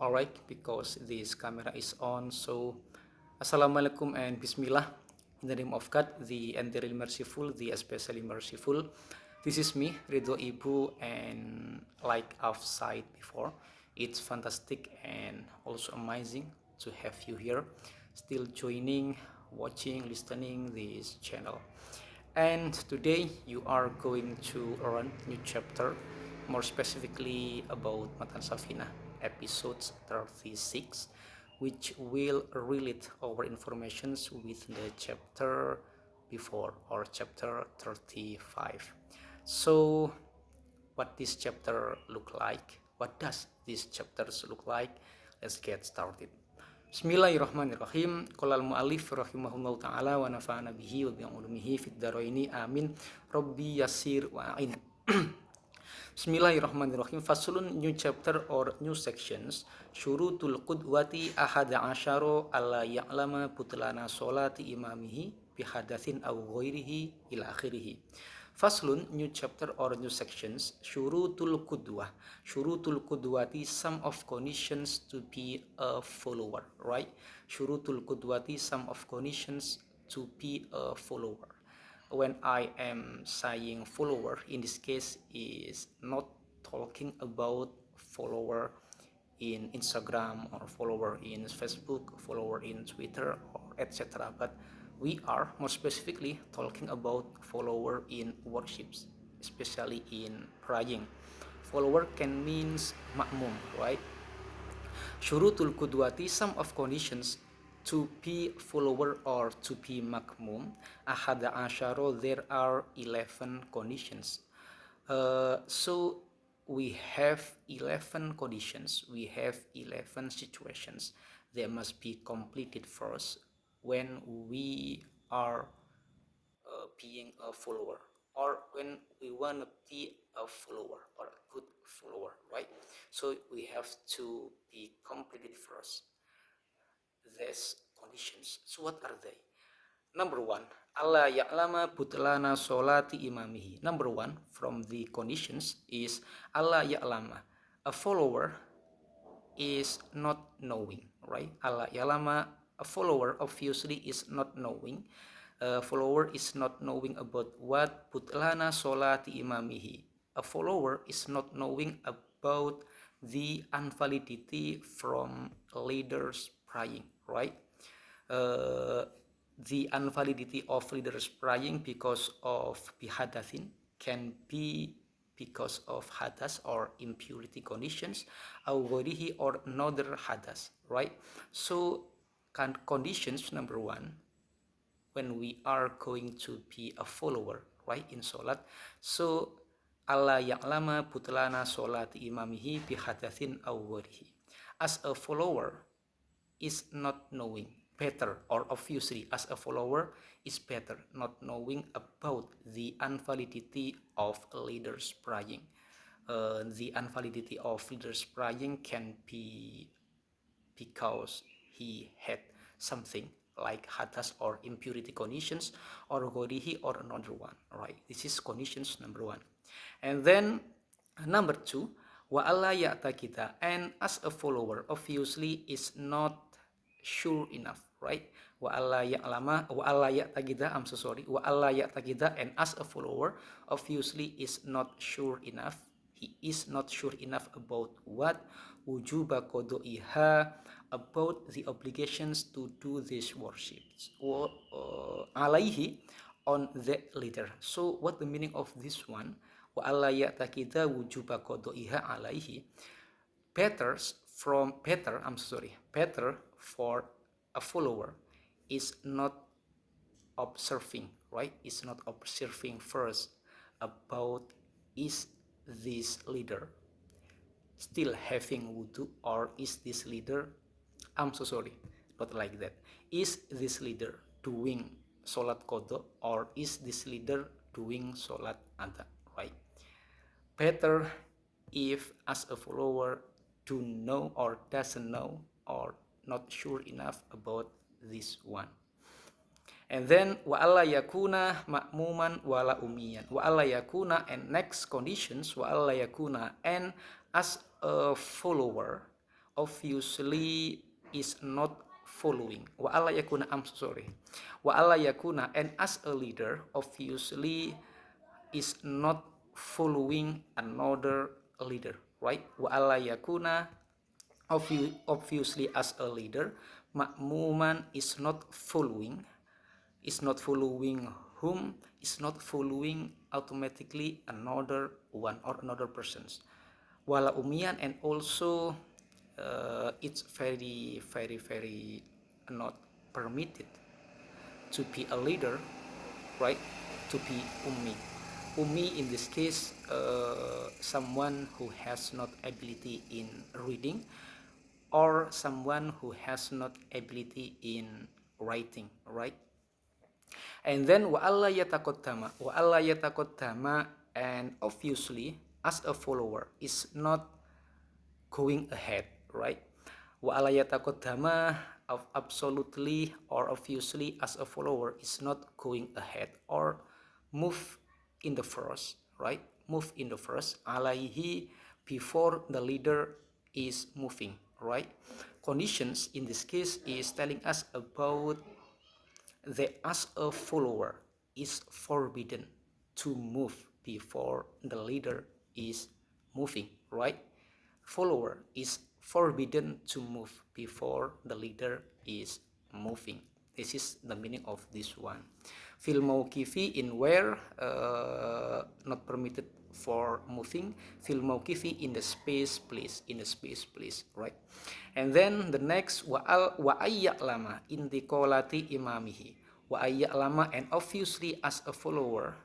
Alright, because this camera is on. So Assalamualaikum and Bismillah. In the name of God, the entirely merciful, the especially merciful. This is me, Ridho Ibu, and like I've said before, it's fantastic and also amazing to have you here, still joining, watching, listening this channel. And today you are going to learn new chapter, more specifically about Matan Safina, episodes 36, which will relate our informations with the chapter before, or chapter 35. So what this chapter look like? What does these chapters look like? Let's get started. Bismillahirrahmanirrahim. Qala al-mu'allif rahimahullahu ta'ala wa nafa'ana bihi wa bi'ulumihi fid dharaini amin. Rabbi yassir wa a'in. Bismillahirrahmanirrahim. Faslun, new chapter or new sections. Syurutul qudwati ahada asyara alla ya'lama butlana sholati imamihi bihadathin aw ghairihi ila akhirih. Faslun, new chapter or new sections. Syurutul qudwah. Syurutul qudwati, some of conditions to be a follower, right? Syurutul qudwati, some of conditions to be a follower. When I am saying follower, in this case is not talking about follower in Instagram or follower in Facebook, follower in Twitter, or etc. But we are more specifically talking about follower in worships, especially in praying. Follower can means makmum, right? Syurutul qudwati, some of conditions to be follower or to be makmum. Ahada asyara, there are 11 conditions. So we have 11 conditions, we have 11 situations that must be completed first when we are being a follower, or when we want to be a follower or a good follower, right? So we have to be completed first these conditions. So what are they? Number one, Allah ya'lama butlana sholati imamihi. Number one from the conditions is Allah ya'lama. A follower is not knowing, right? Allah ya'lama, a follower obviously is not knowing. A follower is not knowing about what butlana sholati imamihi. A follower is not knowing about the invalidity from leaders praying, right? The invalidity of leaders praying because of bihadathin can be because of hadas or impurity conditions, awgharihi or another hadas, right? So conditions number one, when we are going to be a follower, right, in solat. So Allah ya'lama butlana solat imamihi bihadathin awgharihi. As a follower is not knowing better, or obviously as a follower is better not knowing about the invalidity of leaders praying. The invalidity of leaders praying can be because he had something like hadas or impurity conditions, or gorihi or another one, right? This is conditions number one. And then number two, wa alla ya'taqida, and as a follower obviously is not sure enough, right? Wa alla ya'lama, wa alla ya'taqida, I'm so sorry, wa alla ya'taqida, and as a follower obviously is not sure enough. He is not sure enough about what wujuba qadaiha, about the obligations to do these worships, or alaihi, on the leader. So what the meaning of this one? Wa alla ya'taqida wujuba qadaiha alaihi. Better for a follower is not observing, right? Is not observing first about is this leader still having wudu, or is this leader, I'm so sorry, not like that. Is this leader doing solat qadha, or is this leader doing solat adha, right? Better if as a follower do know or doesn't know or not sure enough about this one. And then wa alla yakuna ma'muman wala umiyan. Wa alla yakuna, and next conditions, wa alla yakuna, and as a follower obviously is not following. Wa alla yakuna, I'm sorry. Wa alla yakuna, and as a leader, obviously is not following another leader, right? Wa alla yakuna, obviously as a leader, ma'muman is not following, whom, is not following automatically another one or another persons. Wala umian, and also it's very very very not permitted to be a leader, right? To be ummi. Ummi in this case, someone who has not ability in reading, or someone who has not ability in writing, right? And then wa alla yatakoddama, and obviously as a follower is not going ahead, right? Wa alla yatakoddama, of absolutely or obviously as a follower is not going ahead or move in the first, right? Move in the first, alaihi, before the leader is moving, right? Conditions in this case is telling us about that as a follower is forbidden to move before the leader is moving, right? Follower is forbidden to move before the leader is moving. This is the meaning of this one. Fil mauqifi, in where, not permitted for moving. Fil mauqifi, in the space place, right? And then the next, wa ayya'lama intiqalati imamihi. Wa ayya'lama, and obviously as a follower,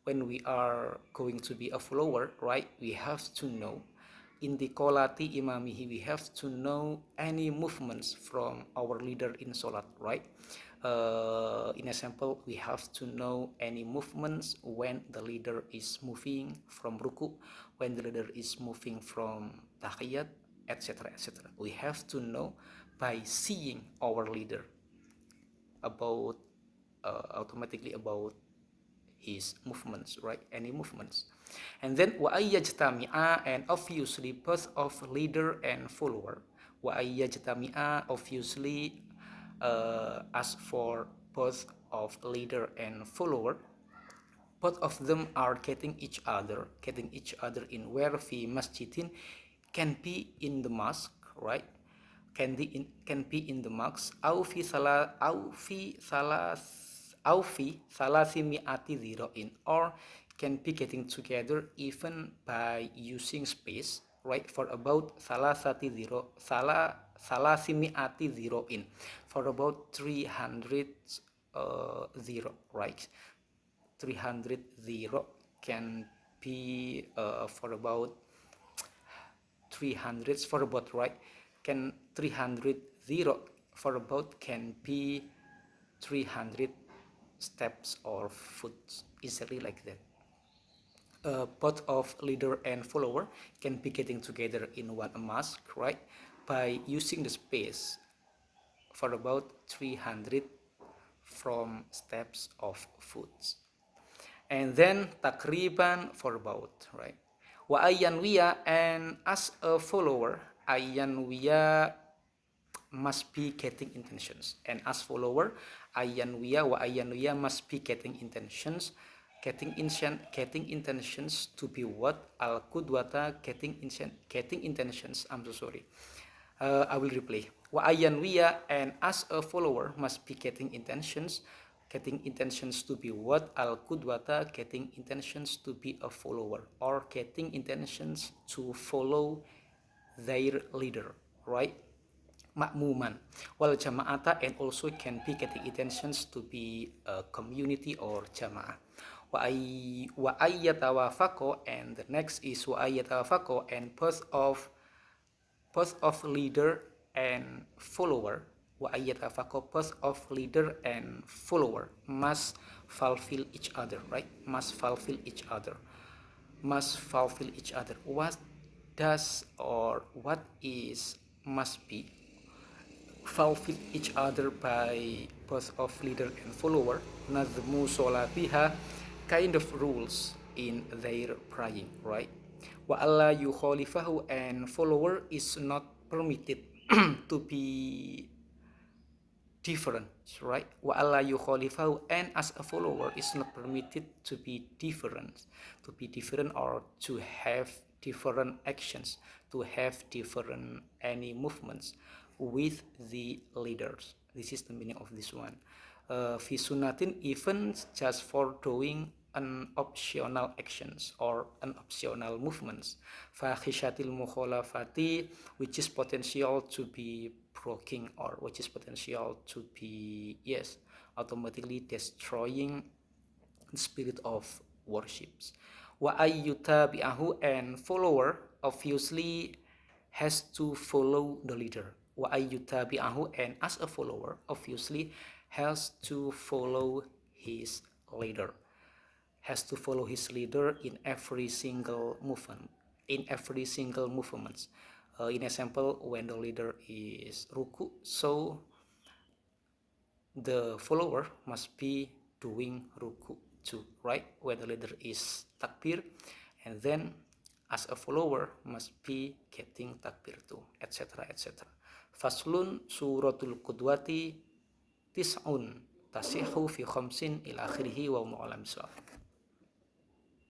when we are going to be a follower, right, we have to know intiqalati imamihi, we have to know any movements from our leader in salat, right? In example, we have to know any movements when the leader is moving from ruku, when the leader is moving from tahiyat, etc., etc. We have to know by seeing our leader about automatically about his movements, right? Any movements. And then wa ayyajtami'a, and obviously both of leader and follower. Wa ayyajtami'a, obviously as for both of leader and follower, both of them are getting each other in where fi masjidin, can be in the mosque, right? Can be in the mosque, au fi salasimi'ati dhiro'in, or can be getting together even by using space, right? For about salasimi'ati dhiro'in, for about 300 zero, right? 300 zero can be for about 300 for about, right? Can 300 zero for about can be 300 steps or foot, easily like that. Both of leader and follower can be getting together in one mosque, right? By using the space for about 300 from steps of foot. And then takriban for about, right? Wa ayyanwiya, and as a follower, ayyanwiya must be getting intentions, and as follower, ayyanwiya must be getting intentions, getting intentions to be what? Al qudwata, getting intentions, I'm so sorry, I will replay. Wa ayyanwiya, and as a follower must be getting intentions to be what? Al qudwata, getting intentions to be a follower, or getting intentions to follow their leader, right? Ma'muman wal jama'ata, and also can be getting intentions to be a community or jama'ah. Wa ayyatawafaqo, and the next is wa ayyatawafaqo, and both of leader and follower, wa ayyatawafaqo, both of leader and follower must fulfill each other, right? Must fulfill each other. What does, or what is must be fulfill each other by both of leader and follower? Nazmu solatiha, kind of rules in their praying, right? Wa alla yukhalifahu, and follower is not permitted to be different, right? Wa alla yukhalifahu, and as a follower is not permitted to be different, or to have different actions, to have different any movements with the leaders. This is the meaning of this one. Fi sunnatin, even just for doing an optional actions or an optional movements. Fakhishatil mukhalafati, which is potential to be broken, or which is potential to be, yes, automatically destroying the spirit of worships. Wa ayyutabi'ahu, and follower obviously has to follow the leader. Wa ayyutabi'ahu, and as a follower obviously has to follow his leader. Has to follow his leader in every single movement. In example, when the leader is ruku, so the follower must be doing ruku too, right? When the leader is takbir, and then as a follower must be getting takbir too, etc., etc. Faslun suratul qudwati tis'un tasihu fi khamsin ila akhirih wa mu'alam